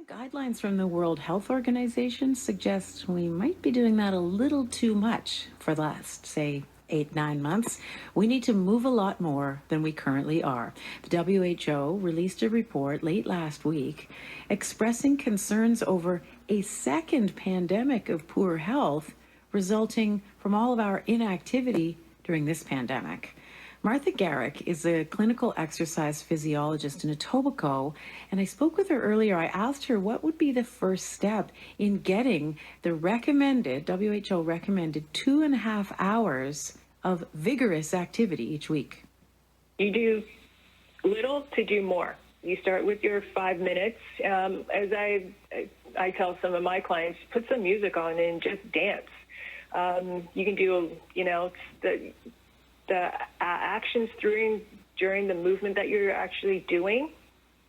Guidelines from the World Health Organization suggest we might be doing that a little too much for the last, say, 8, 9 months. We need to move a lot more than we currently are. The WHO released a report late last week expressing concerns over a second pandemic of poor health resulting from all of our inactivity during this pandemic. Martha Garrick is a clinical exercise physiologist in Etobicoke, and I spoke with her earlier. I asked her what would be the first step in getting the recommended, WHO recommended 2.5 hours of vigorous activity each week. You do little to do more. You start with your 5 minutes. As I tell some of my clients, put some music on and just dance. You can do, the actions during the movement that you're actually doing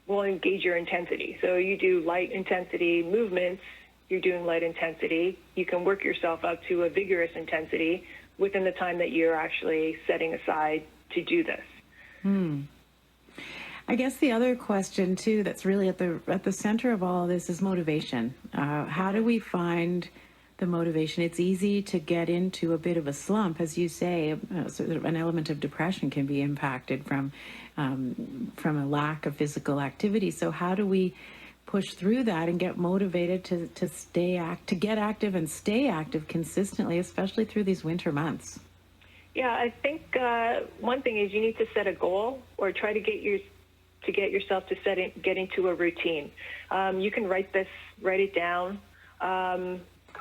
will engage your intensity. So you do light intensity movements, you're doing light intensity. You can work yourself up to a vigorous intensity within the time that you're actually setting aside to do this. I guess the other question too that's really at the center of all of this is motivation. How do we find the motivation? It's easy to get into a bit of a slump, as you say. Sort of an element of depression can be impacted from a lack of physical activity. So how do we push through that and get motivated to get active and stay active consistently, especially through these winter months? Yeah, I think one thing is you need to set a goal or try to get yourself to get into a routine. You can write it down.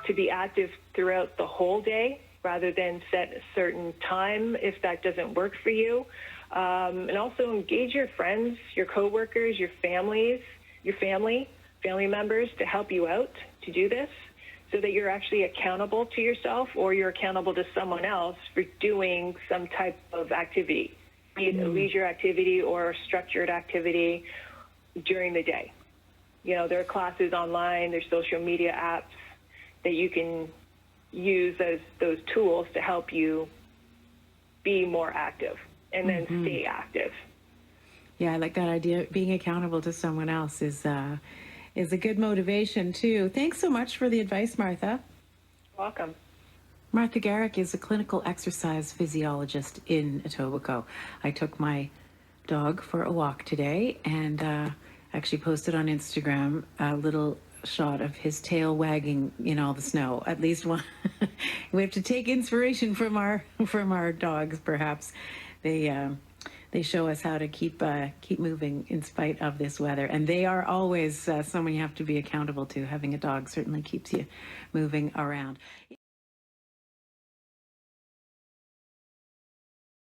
To be active throughout the whole day rather than set a certain time if that doesn't work for you. And also engage your friends, your coworkers, your family members to help you out to do this so that you're actually accountable to yourself or you're accountable to someone else for doing some type of activity, be it a leisure activity or a structured activity during the day. There are classes online, there's social media apps that you can use as those tools to help you be more active and then stay active. Yeah, I like that idea. Being accountable to someone else is a good motivation too. Thanks so much for the advice, Martha. Welcome. Martha Garrick is a clinical exercise physiologist in Etobicoke. I took my dog for a walk today and actually posted on Instagram a little shot of his tail wagging in all the snow. At least one. We have to take inspiration from our dogs. Perhaps they show us how to keep moving in spite of this weather, and they are always someone you have to be accountable to. Having a dog certainly keeps you moving around.